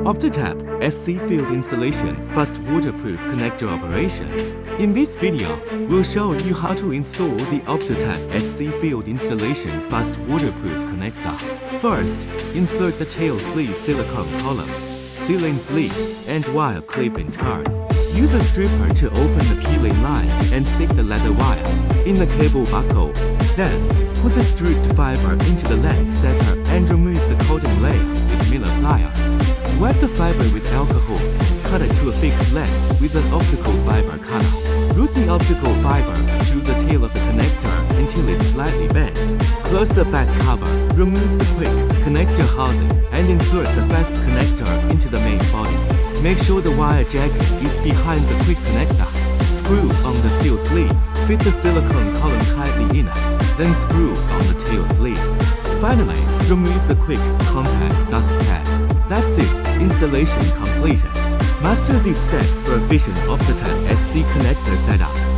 OPTITAP SC field installation fast waterproof connector operation. In this video, we'll show you how to install the OPTITAP SC field installation fast waterproof connector. First, insert the tail sleeve silicone column, sealing sleeve, and wire clip in turn. Use a stripper to open the peeling line and stick the leather wire in the cable buckle. Then, put the stripped fiber into the leg setter and remove the coating layer with Miller pliers. Wet the fiber with alcohol. Cut it to a fixed length with an optical fiber cutter. Route the optical fiber through the tail of the connector until it's slightly bent. Close the back cover. Remove the quick connector housing and insert the fast connector into the main body. Make sure the wire jacket is behind the quick connector. Screw on the seal sleeve. Fit the silicone column tightly in it. Then screw on the tail sleeve. Finally, remove the quick compact dust pad. That's it, installation completed. Master these steps for efficient OPTITAP SC connector setup.